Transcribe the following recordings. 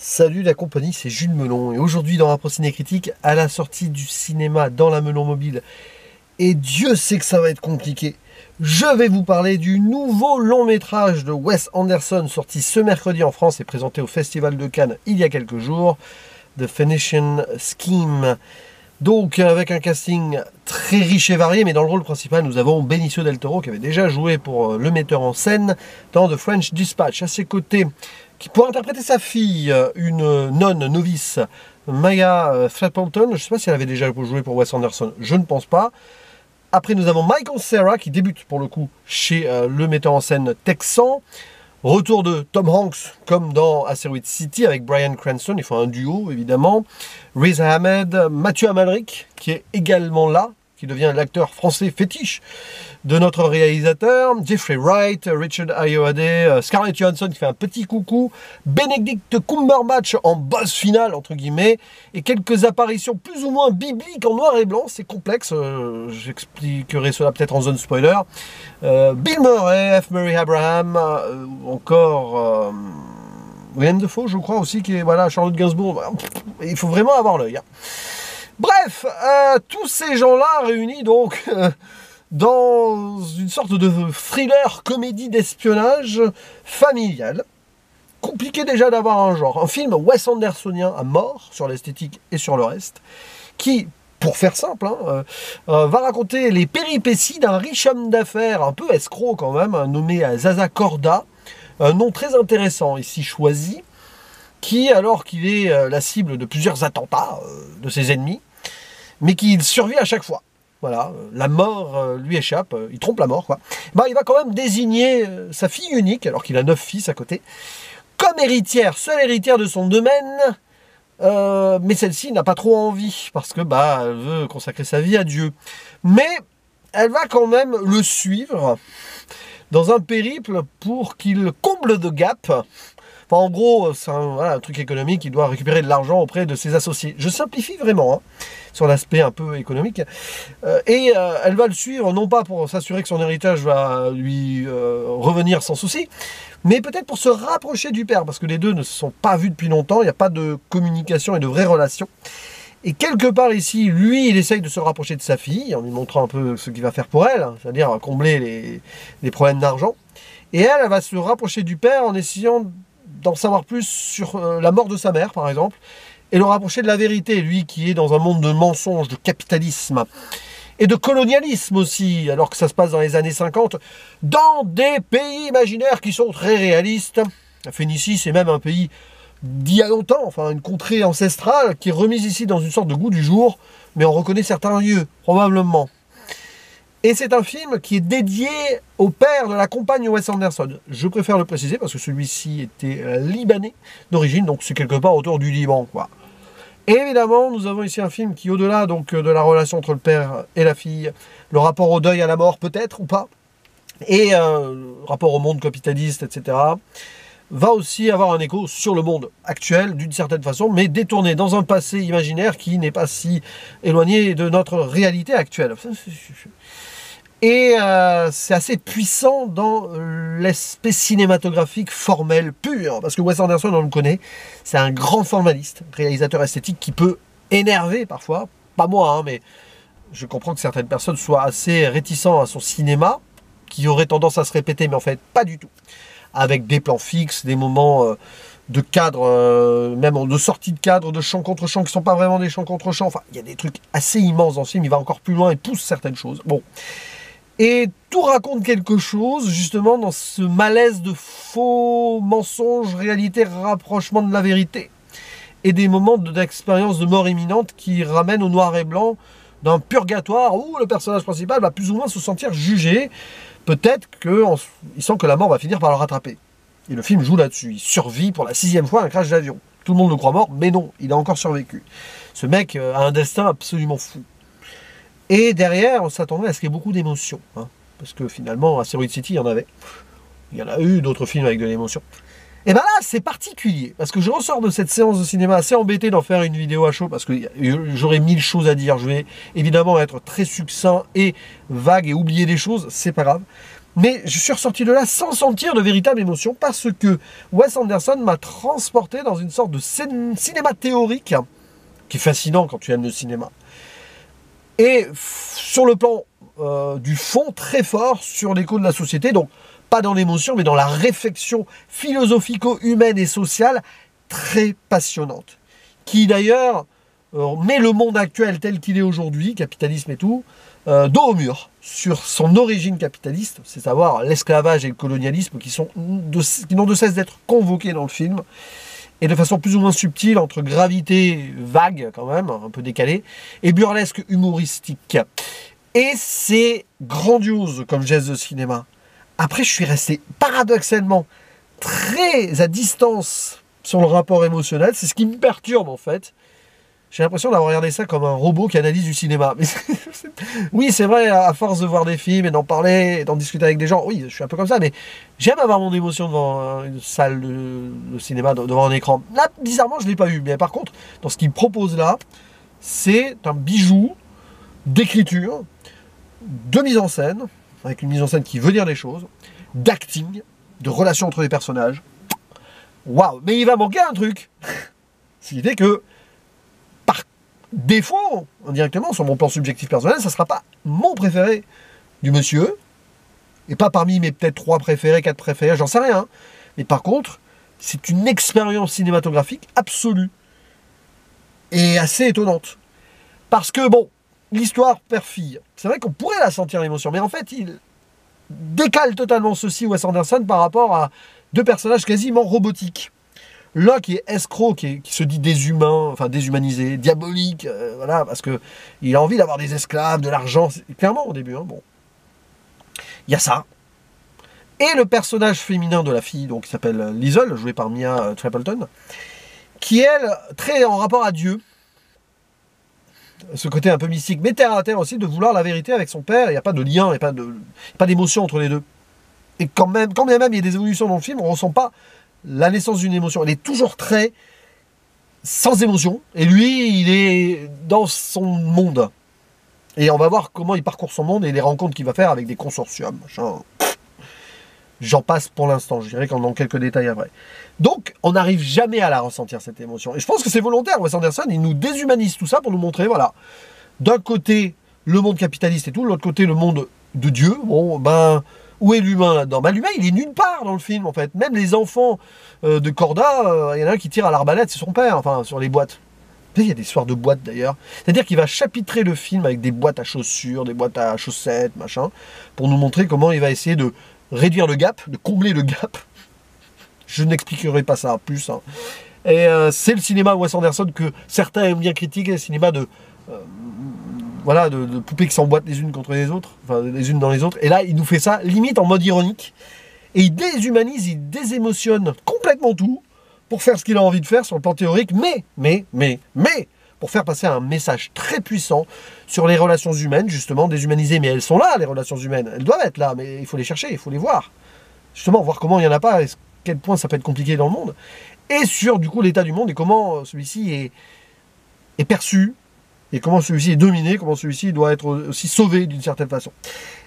Salut la compagnie, c'est Jules Melon et aujourd'hui dans Rapport Ciné Critique, à la sortie du cinéma dans la Melon Mobile, et Dieu sait que ça va être compliqué, je vais vous parler du nouveau long métrage de Wes Anderson sorti ce mercredi en France et présenté au Festival de Cannes il y a quelques jours, The Phoenician Scheme. Donc avec un casting très riche et varié, mais dans le rôle principal nous avons Benicio del Toro qui avait déjà joué pour le metteur en scène dans The French Dispatch. À ses côtés, qui pour interpréter sa fille, une nonne novice, Maya Stapleton. Je ne sais pas si elle avait déjà joué pour Wes Anderson, je ne pense pas. Après nous avons Michael Cera qui débute pour le coup chez le metteur en scène texan. Retour de Tom Hanks, comme dans Asteroid City, avec Bryan Cranston, ils font un duo évidemment. Riz Ahmed, Mathieu Amalric, qui est également là, qui devient l'acteur français fétiche de notre réalisateur. Jeffrey Wright, Richard Ayoade, Scarlett Johansson qui fait un petit coucou, Benedict Cumberbatch en boss final, entre guillemets, et quelques apparitions plus ou moins bibliques en noir et blanc, c'est complexe, j'expliquerai cela peut-être en zone spoiler. Bill Murray, F. Murray Abraham, encore William Dafoe, je crois aussi, qui est, voilà, Charlotte Gainsbourg, il faut vraiment avoir l'œil. Hein. Bref, tous ces gens-là réunis donc dans une sorte de thriller, comédie d'espionnage familial. Compliqué déjà d'avoir un genre. Un film Wes Andersonien à mort sur l'esthétique et sur le reste, qui, pour faire simple, va raconter les péripéties d'un riche homme d'affaires, un peu escroc quand même, nommé Zaza Corda, un nom très intéressant ici choisi, qui, alors qu'il est la cible de plusieurs attentats de ses ennemis, mais qui survit à chaque fois. Voilà, la mort lui échappe, il trompe la mort, quoi. Ben, il va quand même désigner sa fille unique, alors qu'il a 9 fils à côté, comme héritière, seule héritière de son domaine, mais celle-ci n'a pas trop envie, parce que bah, elle veut consacrer sa vie à Dieu. Mais elle va quand même le suivre dans un périple pour qu'il comble the gap. Enfin, en gros, c'est un truc économique, il doit récupérer de l'argent auprès de ses associés. Je simplifie vraiment, hein, sur l'aspect un peu économique. Elle va le suivre, non pas pour s'assurer que son héritage va lui revenir sans souci, mais peut-être pour se rapprocher du père, parce que les deux ne se sont pas vus depuis longtemps, il n'y a pas de communication et de vraie relation. Et quelque part ici, lui, il essaye de se rapprocher de sa fille, en lui montrant un peu ce qu'il va faire pour elle, c'est-à-dire combler les problèmes d'argent. Et elle va se rapprocher du père en essayant d'en savoir plus sur la mort de sa mère, par exemple, et le rapprocher de la vérité, lui qui est dans un monde de mensonges, de capitalisme, et de colonialisme aussi, alors que ça se passe dans les années 50, dans des pays imaginaires qui sont très réalistes. La Phénicie, c'est même un pays d'il y a longtemps, enfin une contrée ancestrale, qui est remise ici dans une sorte de goût du jour, mais on reconnaît certains lieux, probablement. Et c'est un film qui est dédié au père de la compagne Wes Anderson. Je préfère le préciser parce que celui-ci était libanais d'origine, donc c'est quelque part autour du Liban, quoi. Et évidemment, nous avons ici un film qui, au-delà donc de la relation entre le père et la fille, le rapport au deuil, à la mort peut-être ou pas, et rapport au monde capitaliste, etc., va aussi avoir un écho sur le monde actuel d'une certaine façon, mais détourné dans un passé imaginaire qui n'est pas si éloigné de notre réalité actuelle. Et c'est assez puissant dans l'aspect cinématographique formel pur, parce que Wes Anderson, on le connaît, c'est un grand formaliste, réalisateur esthétique qui peut énerver parfois, pas moi, hein, mais je comprends que certaines personnes soient assez réticents à son cinéma, qui aurait tendance à se répéter, mais en fait pas du tout, avec des plans fixes, des moments de cadre, même de sortie de cadre, de chant contre chant, qui ne sont pas vraiment des chants contre chants, enfin il y a des trucs assez immenses dans ce film, il va encore plus loin et pousse certaines choses, bon. Et tout raconte quelque chose, justement, dans ce malaise de faux mensonges, réalité, rapprochement de la vérité. Et des moments d'expérience de mort imminente qui ramènent au noir et blanc d'un purgatoire où le personnage principal va plus ou moins se sentir jugé. Peut-être qu'il sent que la mort va finir par le rattraper. Et le film joue là-dessus. Il survit pour la 6e fois à un crash d'avion. Tout le monde le croit mort, mais non, il a encore survécu. Ce mec a un destin absolument fou. Et derrière, on s'attendait à ce qu'il y ait beaucoup d'émotions. Hein, parce que finalement, à Asteroid City, il y en avait. Il y en a eu d'autres films avec de l'émotion. Et bien là, c'est particulier. Parce que je ressors de cette séance de cinéma assez embêté d'en faire une vidéo à chaud. Parce que j'aurais 1000 choses à dire. Je vais évidemment être très succinct et vague et oublier des choses. C'est pas grave. Mais je suis ressorti de là sans sentir de véritable émotion parce que Wes Anderson m'a transporté dans une sorte de cinéma théorique qui est fascinant quand tu aimes le cinéma. Et sur le plan du fond, très fort sur l'écho de la société, donc pas dans l'émotion, mais dans la réflexion philosophico-humaine et sociale très passionnante, qui d'ailleurs met le monde actuel tel qu'il est aujourd'hui, capitalisme et tout, dos au mur, sur son origine capitaliste, c'est à savoir l'esclavage et le colonialisme qui n'ont de cesse d'être convoqués dans le film, et de façon plus ou moins subtile, entre gravité vague quand même, un peu décalée, et burlesque humoristique. Et c'est grandiose comme geste de cinéma. Après, je suis resté paradoxalement très à distance sur le rapport émotionnel, c'est ce qui me perturbe en fait. J'ai l'impression d'avoir regardé ça comme un robot qui analyse du cinéma. Mais oui, c'est vrai, à force de voir des films et d'en parler, et d'en discuter avec des gens, oui, je suis un peu comme ça, mais j'aime avoir mon émotion devant une salle de cinéma, devant un écran. Là, bizarrement, je ne l'ai pas eu. Mais par contre, dans ce qu'il me propose là, c'est un bijou d'écriture, de mise en scène, avec une mise en scène qui veut dire des choses, d'acting, de relations entre les personnages. Waouh! Mais il va manquer un truc. Ce qui fait que défaut, indirectement, sur mon plan subjectif personnel, ça ne sera pas mon préféré du monsieur, et pas parmi mes peut-être 3 préférés, 4 préférés, j'en sais rien. Mais par contre, c'est une expérience cinématographique absolue, et assez étonnante. Parce que, bon, l'histoire père-fille, c'est vrai qu'on pourrait la sentir l'émotion, mais en fait, il décale totalement ceci, Wes Anderson, par rapport à 2 personnages quasiment robotiques. L'un qui est escroc, qui se dit déshumain, enfin déshumanisé, diabolique, voilà, parce que il a envie d'avoir des esclaves, de l'argent, clairement au début, hein, bon. Il y a ça. Et le personnage féminin de la fille, donc qui s'appelle Liesl, jouée par Mia Stapleton, qui elle, très en rapport à Dieu, ce côté un peu mystique, mais terre à terre aussi, de vouloir la vérité avec son père, il n'y a pas de lien, il n'y a pas d'émotion entre les deux. Et quand bien même il y a des évolutions dans le film, on ne ressent pas la naissance d'une émotion. Elle est toujours très sans émotion. Et lui, il est dans son monde. Et on va voir comment il parcourt son monde et les rencontres qu'il va faire avec des consortiums. J'en passe pour l'instant. Je dirais qu'en dans quelques détails après. Donc, on n'arrive jamais à la ressentir, cette émotion. Et je pense que c'est volontaire. Wes Anderson, il nous déshumanise tout ça pour nous montrer, voilà, d'un côté, le monde capitaliste et tout, de l'autre côté, le monde de Dieu. Bon, ben... Où est l'humain là-dedans? Ben, l'humain, il est nulle part dans le film, en fait. Même les enfants de Corda, il y en a un qui tire à l'arbalète, c'est son père, enfin, sur les boîtes. Il y a des histoires de boîtes, d'ailleurs. C'est-à-dire qu'il va chapitrer le film avec des boîtes à chaussures, des boîtes à chaussettes, machin, pour nous montrer comment il va essayer de réduire le gap, de combler le gap. Je n'expliquerai pas ça plus. Hein. Et c'est le cinéma Wes Anderson que certains aiment bien critiquer, le cinéma de... voilà, de poupées qui s'emboîtent les unes contre les autres, enfin les unes dans les autres. Et là, il nous fait ça, limite en mode ironique. Et il déshumanise, il désémotionne complètement tout pour faire ce qu'il a envie de faire sur le plan théorique, mais, pour faire passer un message très puissant sur les relations humaines, justement, déshumanisées. Mais elles sont là, les relations humaines. Elles doivent être là, mais il faut les chercher, il faut les voir. Justement, voir comment il n'y en a pas, et à quel point ça peut être compliqué dans le monde. Et sur, du coup, l'état du monde et comment celui-ci est perçu, et comment celui-ci est dominé, comment celui-ci doit être aussi sauvé d'une certaine façon.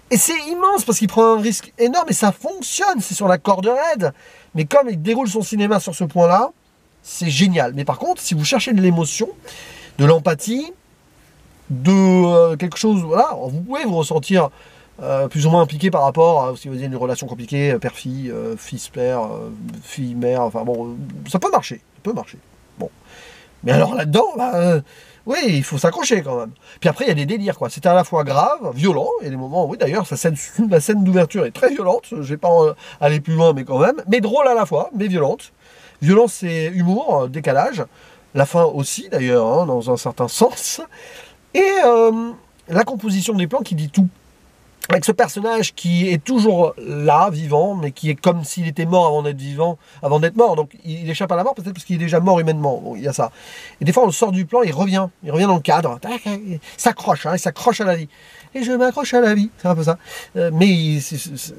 Et c'est immense parce qu'il prend un risque énorme et ça fonctionne, c'est sur la corde raide. Mais comme il déroule son cinéma sur ce point-là, c'est génial. Mais par contre, si vous cherchez de l'émotion, de l'empathie, de quelque chose, voilà, vous pouvez vous ressentir plus ou moins impliqué par rapport à si vous avez une relation compliquée, père-fille, fils-père, fille-mère, enfin bon, ça peut marcher, Bon. Mais alors là-dedans, oui, il faut s'accrocher quand même. Puis après, il y a des délires, quoi. C'est à la fois grave, violent, et des moments, oui, d'ailleurs, la scène d'ouverture est très violente. Je vais pas aller plus loin, mais quand même. Mais drôle à la fois, mais violente. Violence et humour, décalage. La fin aussi, d'ailleurs, hein, dans un certain sens. Et la composition des plans qui dit tout. Avec ce personnage qui est toujours là, vivant, mais qui est comme s'il était mort avant d'être vivant, avant d'être mort. Donc il échappe à la mort, peut-être parce qu'il est déjà mort humainement. Bon, il y a ça. Et des fois, on le sort du plan, il revient dans le cadre. Il s'accroche à la vie. et je m'accroche à la vie. C'est un peu ça. Mais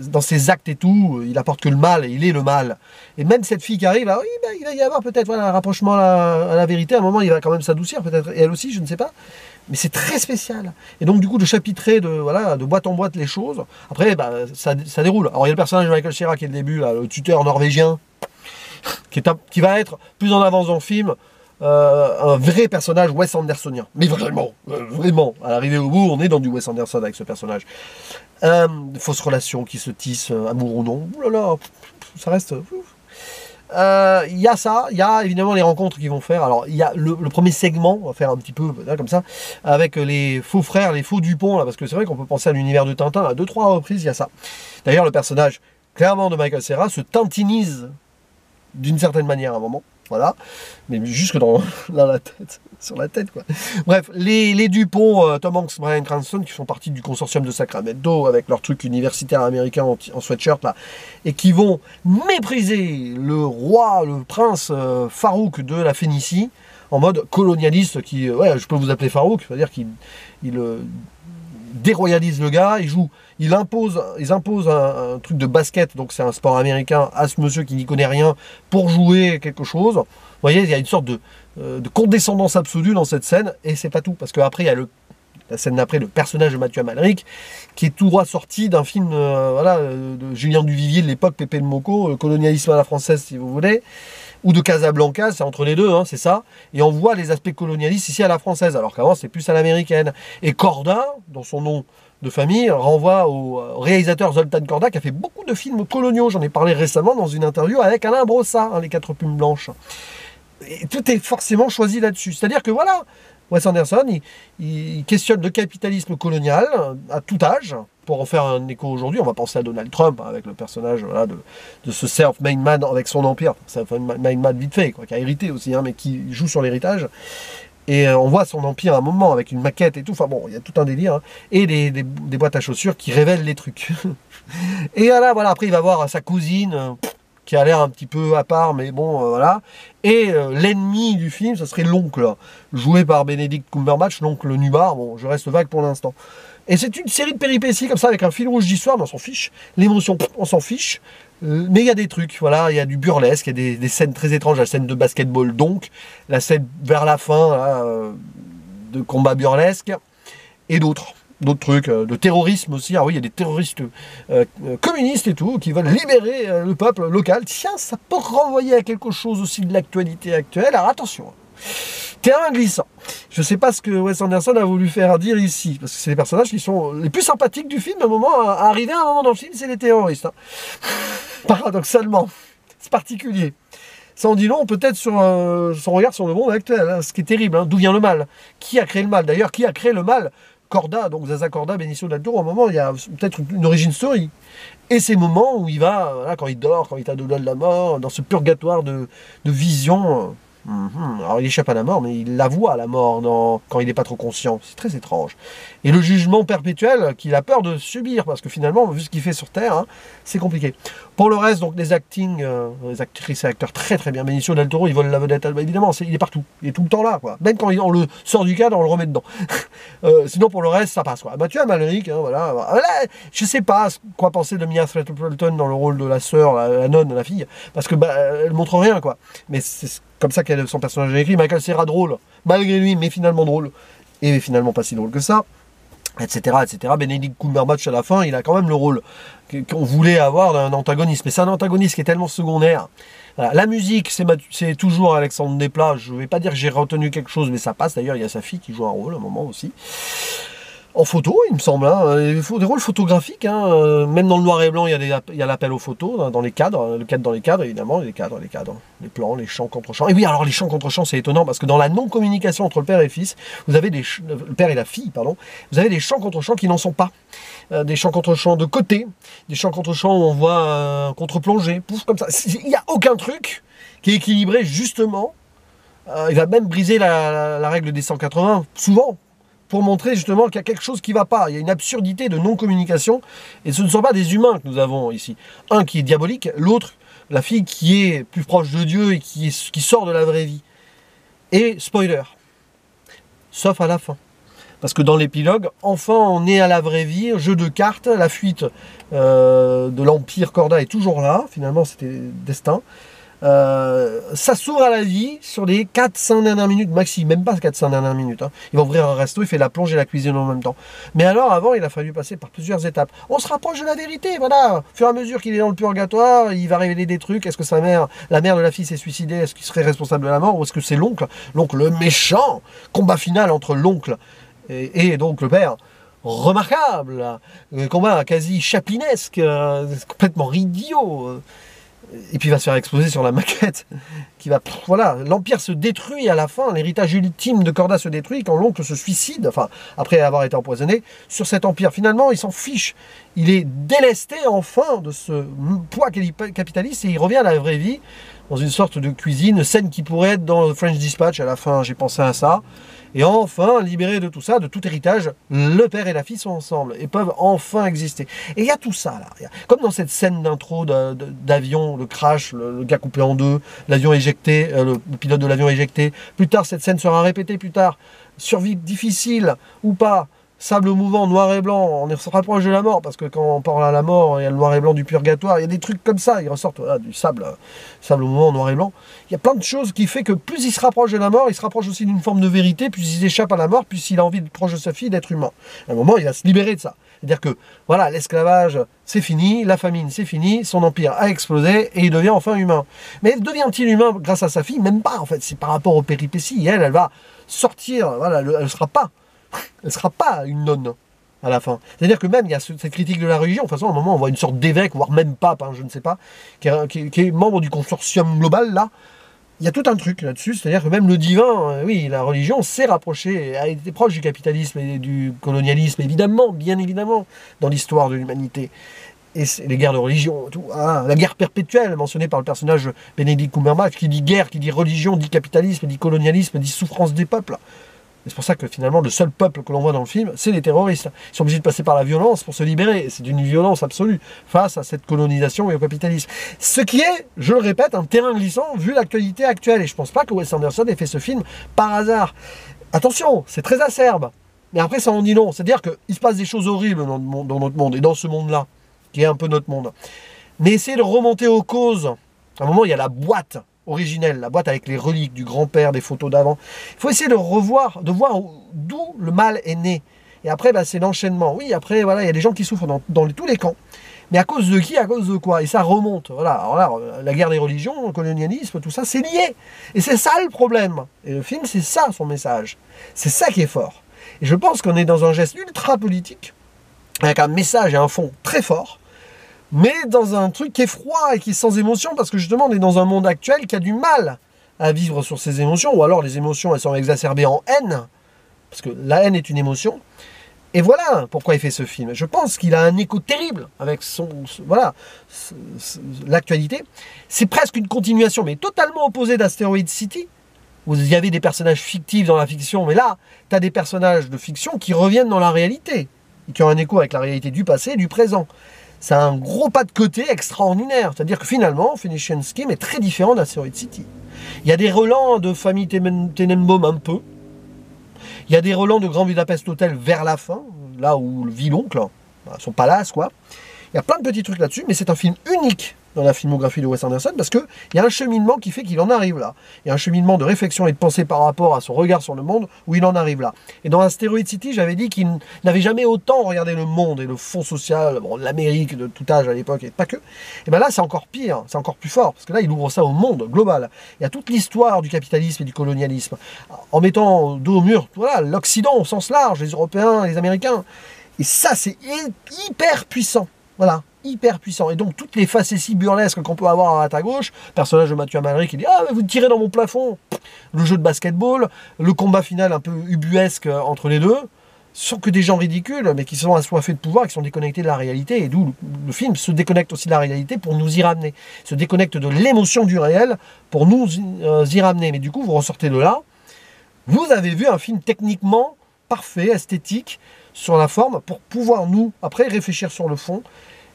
dans ses actes et tout, il apporte que le mal, et il est le mal. Et même cette fille qui arrive, là, oui, ben, il va y avoir peut-être voilà, un rapprochement à la vérité. À un moment, il va quand même s'adoucir, peut-être, et elle aussi, je ne sais pas. Mais c'est très spécial. Et donc, du coup, de chapitrer de boîte en boîte les choses. Après, bah, ça déroule. Alors, il y a le personnage de Michael Cera qui est le début, là, le tuteur norvégien, qui va être plus en avance dans le film. Un vrai personnage Wes Andersonien. Mais vraiment, vraiment. À l'arrivée au bout, on est dans du Wes Anderson avec ce personnage. Fausse relation qui se tisse, amour ou non. Ouh là là, ça reste... Il y a ça, il y a évidemment les rencontres qu'ils vont faire. Alors, il y a le premier segment, on va faire un petit peu là, comme ça, avec les faux frères, les faux Dupont, là, parce que c'est vrai qu'on peut penser à l'univers de Tintin, à 2-3 reprises, il y a ça. D'ailleurs, le personnage, clairement, de Michael Cera se tintinise d'une certaine manière à un moment. Voilà, mais jusque dans la tête, sur la tête quoi. Bref, les Dupont, Tom Hanks, Bryan Cranston, qui font partie du consortium de Sacramento avec leur truc universitaire américain en sweatshirt là, et qui vont mépriser le roi, le prince Farouk de la Phénicie, en mode colonialiste, qui, ouais, je peux vous appeler Farouk, c'est-à-dire qu'il déroyalise le gars, ils imposent un truc de basket, donc c'est un sport américain, à ce monsieur qui n'y connaît rien pour jouer quelque chose. Vous voyez, il y a une sorte de condescendance absolue dans cette scène, et c'est pas tout, parce qu'après il y a la scène d'après, le personnage de Mathieu Amalric, qui est tout droit sorti d'un film voilà, de Julien Duvivier de l'époque, Pépé le Moco, colonialisme à la française si vous voulez, ou de Casablanca, c'est entre les deux, hein, c'est ça. Et on voit les aspects colonialistes ici à la française, alors qu'avant c'est plus à l'américaine. Et Corda, dans son nom de famille, renvoie au réalisateur Zoltan Korda, qui a fait beaucoup de films coloniaux. J'en ai parlé récemment dans une interview avec Alain Brossat, hein, Les Quatre Plumes Blanches. Et tout est forcément choisi là-dessus. C'est-à-dire que voilà, Wes Anderson, il questionne le capitalisme colonial à tout âge. Pour en faire un écho aujourd'hui, on va penser à Donald Trump, hein, avec le personnage voilà, de ce self-made man avec son empire. Self-made man vite fait, quoi, qui a hérité aussi, hein, mais qui joue sur l'héritage. Et on voit son empire à un moment avec une maquette et tout. Enfin bon, il y a tout un délire. Hein, et des boîtes à chaussures qui révèlent les trucs. Et là, voilà, après, il va voir sa cousine qui a l'air un petit peu à part, mais bon, voilà. Et l'ennemi du film, ce serait l'oncle, joué par Benedict Cumberbatch, l'oncle Nubar. Bon, je reste vague pour l'instant. Et c'est une série de péripéties comme ça, avec un fil rouge d'histoire, mais on s'en fiche. L'émotion, on s'en fiche. Mais il y a des trucs, voilà, il y a du burlesque, il y a des scènes très étranges, la scène de basketball donc, la scène vers la fin là, de combat burlesque, et d'autres trucs, de terrorisme aussi. Ah oui, il y a des terroristes communistes et tout, qui veulent libérer le peuple local. Tiens, ça peut renvoyer à quelque chose aussi de l'actualité actuelle. Alors attention, terrain glissant. Je ne sais pas ce que Wes Anderson a voulu faire dire ici, parce que c'est les personnages qui sont les plus sympathiques du film. À un moment, à arriver à un moment dans le film, c'est les terroristes. Hein. Paradoxalement, c'est particulier. Ça en dit long peut-être sur son regard sur le monde actuel, hein, ce qui est terrible. Hein. D'où vient le mal? Qui a créé le mal? D'ailleurs, qui a créé le mal? Corda, donc Zaza Corda, Benicio del Toro. À un moment, il y a peut-être une origin story. Et ces moments où il va, voilà, quand il dort, quand il est à deux doigts de la mort, dans ce purgatoire de vision. Alors il échappe à la mort, mais il la voit la mort quand il n'est pas trop conscient. C'est très étrange. Et le jugement perpétuel qu'il a peur de subir, parce que finalement, vu ce qu'il fait sur Terre, hein, c'est compliqué. Pour le reste, donc les actings, les actrices et acteurs très très bien. Benicio del Toro, il vole la vedette, évidemment, il est partout. Il est tout le temps là, quoi. Même quand on le sort du cadre, on le remet dedans. Sinon, pour le reste, ça passe, quoi. Mathieu Amalric, hein, voilà. Là, je sais pas quoi penser de Mia Threatton dans le rôle de la sœur, la nonne, la fille, parce que elle montre rien, quoi. Mais c'est comme ça qu'elle son personnage est écrit. Michael Cera drôle, malgré lui, mais finalement drôle, et finalement pas si drôle que ça, etc., etc. Benedict Cumberbatch à la fin, il a quand même le rôle qu'on voulait avoir d'un antagoniste, mais c'est un antagoniste qui est tellement secondaire. Voilà. La musique, c'est toujours Alexandre Desplat. Je ne vais pas dire que j'ai retenu quelque chose, mais ça passe. D'ailleurs, il y a sa fille qui joue un rôle à un moment aussi. En photo, il me semble, hein, des rôles photographiques, hein, même dans le noir et blanc, il y a l'appel aux photos, dans les cadres, le cadre dans les cadres, évidemment, les cadres, les plans, les champs contre champs. Et oui, alors les champs contre champs, c'est étonnant, parce que dans la non-communication entre le père et le fils, vous avez le père et la fille, pardon, vous avez des champs contre champs qui n'en sont pas. Des champs contre champs de côté, des champs contre champs où on voit un contre-plongée, pouf, comme ça. Il n'y a aucun truc qui est équilibré, justement. Il va même briser la règle des 180, souvent, pour montrer justement qu'il y a quelque chose qui ne va pas. Il y a une absurdité de non-communication, et ce ne sont pas des humains que nous avons ici. Un qui est diabolique, l'autre, la fille qui est plus proche de Dieu et qui sort de la vraie vie. Et spoiler, sauf à la fin. Parce que dans l'épilogue, enfin on est à la vraie vie, jeu de cartes, la fuite de l'Empire Corda est toujours là, finalement c'était destin. Ça s'ouvre à la vie sur les 4-5 dernières minutes, maxi, même pas 4-5 dernières minutes. Hein. Il va ouvrir un resto, il fait la plonge et la cuisine en même temps. Mais alors avant, il a fallu passer par plusieurs étapes. On se rapproche de la vérité, voilà. Au fur et à mesure qu'il est dans le purgatoire, il va révéler des trucs. Est-ce que sa mère, la mère de la fille s'est suicidée? Est-ce qu'il serait responsable de la mort? Ou est-ce que c'est l'oncle? L'oncle méchant. Combat final entre l'oncle et donc le père. Remarquable. Combat quasi chaplinesque, complètement idiot. Et puis il va se faire exploser sur la maquette. Voilà, l'Empire se détruit à la fin, l'héritage ultime de Corda se détruit quand l'oncle se suicide, enfin, après avoir été empoisonné, sur cet Empire. Finalement, il s'en fiche. Il est délesté enfin de ce poids capitaliste et il revient à la vraie vie, dans une sorte de cuisine, scène qui pourrait être dans French Dispatch, à la fin j'ai pensé à ça. Et enfin, libéré de tout ça, de tout héritage, le père et la fille sont ensemble et peuvent enfin exister. Et il y a tout ça là. Comme dans cette scène d'intro d'avion, le crash, le gars coupé en deux, l'avion éjecté, le pilote de l'avion éjecté. Plus tard, cette scène sera répétée plus tard. Survie difficile ou pas. Sable mouvant, noir et blanc, on se rapproche de la mort, parce que quand on parle à la mort, il y a le noir et blanc du purgatoire, il y a des trucs comme ça, ils ressortent voilà, du sable mouvant, noir et blanc. Il y a plein de choses qui fait que plus il se rapproche de la mort, il se rapproche aussi d'une forme de vérité, plus il échappe à la mort, plus il a envie d'être proche de sa fille, d'être humain. À un moment, il va se libérer de ça. C'est-à-dire que, voilà, l'esclavage, c'est fini, la famine, c'est fini, son empire a explosé, et il devient enfin humain. Mais devient-il humain grâce à sa fille? Même pas, en fait, c'est par rapport aux péripéties. Elle va sortir, voilà, elle ne sera pas une nonne à la fin. C'est-à-dire que même, il y a cette critique de la religion. De toute façon, à un moment, on voit une sorte d'évêque, voire même pape, hein, je ne sais pas, qui est membre du consortium global, là. Il y a tout un truc là-dessus. C'est-à-dire que même le divin, oui, la religion s'est rapprochée, a été proche du capitalisme et du colonialisme, évidemment, bien évidemment, dans l'histoire de l'humanité. Et les guerres de religion, tout, hein, la guerre perpétuelle mentionnée par le personnage Benedict Cumberbatch, qui dit guerre, qui dit religion, dit capitalisme, dit colonialisme, dit souffrance des peuples. C'est pour ça que finalement, le seul peuple que l'on voit dans le film, c'est les terroristes. Ils sont obligés de passer par la violence pour se libérer. C'est d'une violence absolue face à cette colonisation et au capitalisme. Ce qui est, je le répète, un terrain glissant vu l'actualité actuelle. Et je ne pense pas que Wes Anderson ait fait ce film par hasard. Attention, c'est très acerbe. Mais après, ça en dit long. C'est-à-dire qu'il se passe des choses horribles dans notre monde et dans ce monde-là, qui est un peu notre monde. Mais essayez de remonter aux causes. À un moment, il y a la boîte originelle, la boîte avec les reliques du grand-père, des photos d'avant. Il faut essayer de revoir, de voir d'où le mal est né. Et après, c'est l'enchaînement. Oui, après, voilà, il y a des gens qui souffrent dans tous les camps. Mais à cause de qui? À cause de quoi? Et ça remonte. Voilà. Alors là, la guerre des religions, le colonialisme, tout ça, c'est lié. Et c'est ça le problème. Et le film, c'est ça son message. C'est ça qui est fort. Et je pense qu'on est dans un geste ultra politique, avec un message et un fond très fort, mais dans un truc qui est froid et qui est sans émotion, parce que justement, on est dans un monde actuel qui a du mal à vivre sur ses émotions, ou alors les émotions, elles sont exacerbées en haine, parce que la haine est une émotion. Et voilà pourquoi il fait ce film. Je pense qu'il a un écho terrible avec l'actualité. C'est presque une continuation, mais totalement opposée d'Asteroid City, où il y avait des personnages fictifs dans la fiction, mais là, tu as des personnages de fiction qui reviennent dans la réalité, et qui ont un écho avec la réalité du passé et du présent. C'est un gros pas de côté extraordinaire. C'est-à-dire que finalement, Phoenician Scheme est très différent d'Asteroid City. Il y a des relents de famille Tenenbaum un peu. Il y a des relents de Grand Budapest Hotel vers la fin, là où vit l'oncle, son palace, quoi. Il y a plein de petits trucs là-dessus, mais c'est un film unique dans la filmographie de Wes Anderson, parce qu'il y a un cheminement qui fait qu'il en arrive là. Il y a un cheminement de réflexion et de pensée par rapport à son regard sur le monde, où il en arrive là. Et dans Asteroid City, j'avais dit qu'il n'avait jamais autant regardé le monde et le fond social, bon, l'Amérique de tout âge à l'époque, et pas que. Et bien là, c'est encore pire, c'est encore plus fort, parce que là, il ouvre ça au monde global. Il y a toute l'histoire du capitalisme et du colonialisme, en mettant dos au mur, voilà, l'Occident au sens large, les Européens, les Américains. Et ça, c'est hyper puissant. Voilà, hyper puissant. Et donc, toutes les facéties burlesques qu'on peut avoir à droite à gauche, personnage de Mathieu Amalric qui dit « Ah, mais vous tirez dans mon plafond !» Le jeu de basketball, le combat final un peu ubuesque entre les deux, sont que des gens ridicules, mais qui sont assoiffés de pouvoir, qui sont déconnectés de la réalité, et d'où le film se déconnecte aussi de la réalité pour nous y ramener. Se déconnecte de l'émotion du réel pour nous y ramener. Mais du coup, vous ressortez de là, vous avez vu un film techniquement parfait, esthétique, sur la forme, pour pouvoir nous, après, réfléchir sur le fond.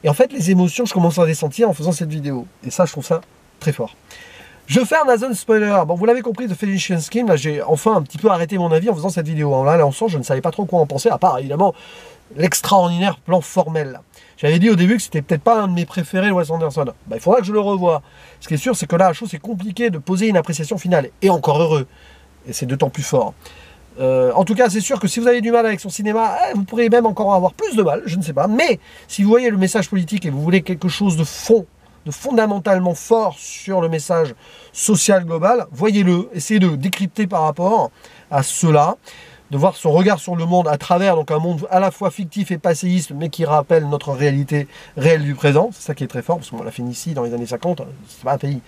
Et en fait, les émotions, je commence à les sentir en faisant cette vidéo. Et ça, je trouve ça très fort. Je fais un Amazon spoiler. Bon, vous l'avez compris, The Phoenician Scheme, là, j'ai enfin un petit peu arrêté mon avis en faisant cette vidéo. Là, en sens, je ne savais pas trop quoi en penser, à part, évidemment, l'extraordinaire plan formel. J'avais dit au début que c'était peut-être pas un de mes préférés, Wes Anderson. Bah, il faudra que je le revoie. Ce qui est sûr, c'est que là, la chose, c'est compliqué de poser une appréciation finale. Et encore heureux. Et c'est d'autant plus fort. En tout cas, c'est sûr que si vous avez du mal avec son cinéma, vous pourrez même encore avoir plus de mal, je ne sais pas. Mais si vous voyez le message politique et vous voulez quelque chose de fondamentalement fort sur le message social global, voyez-le, essayez de décrypter par rapport à cela, de voir son regard sur le monde à travers donc un monde à la fois fictif et passéiste, mais qui rappelle notre réalité réelle du présent. C'est ça qui est très fort, parce qu'on l'a fait ici dans les années 50, c'est pas un pays.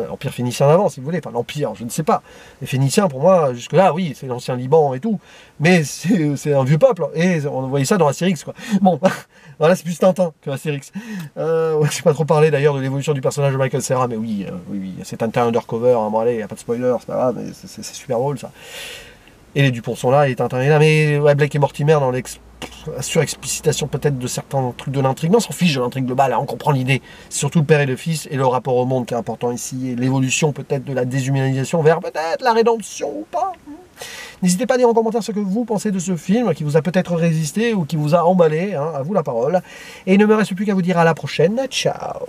L'Empire phénicien d'avant, si vous voulez, enfin l'Empire, je ne sais pas. Les Phéniciens, pour moi, jusque-là, oui, c'est l'ancien Liban et tout, mais c'est un vieux peuple, et on voyait ça dans Astérix, quoi. Bon, voilà, c'est plus Tintin que Astérix. Je n'ai pas trop parlé d'ailleurs de l'évolution du personnage de Michael Cera, mais oui, oui, c'est Tintin undercover, hein, bon allez, il n'y a pas de spoiler, c'est pas grave, mais c'est super drôle, ça. Et les Dupont sont là, et Tintin est là, mais ouais, Blake et Mortimer dans surexplicitation peut-être de certains trucs de l'intrigue. Mais on s'en fiche de l'intrigue globale, hein, on comprend l'idée. C'est surtout le père et le fils et le rapport au monde qui est important ici, et l'évolution peut-être de la déshumanisation vers peut-être la rédemption ou pas. N'hésitez pas à dire en commentaire ce que vous pensez de ce film, qui vous a peut-être résisté ou qui vous a emballé, hein, à vous la parole. Et il ne me reste plus qu'à vous dire à la prochaine, ciao.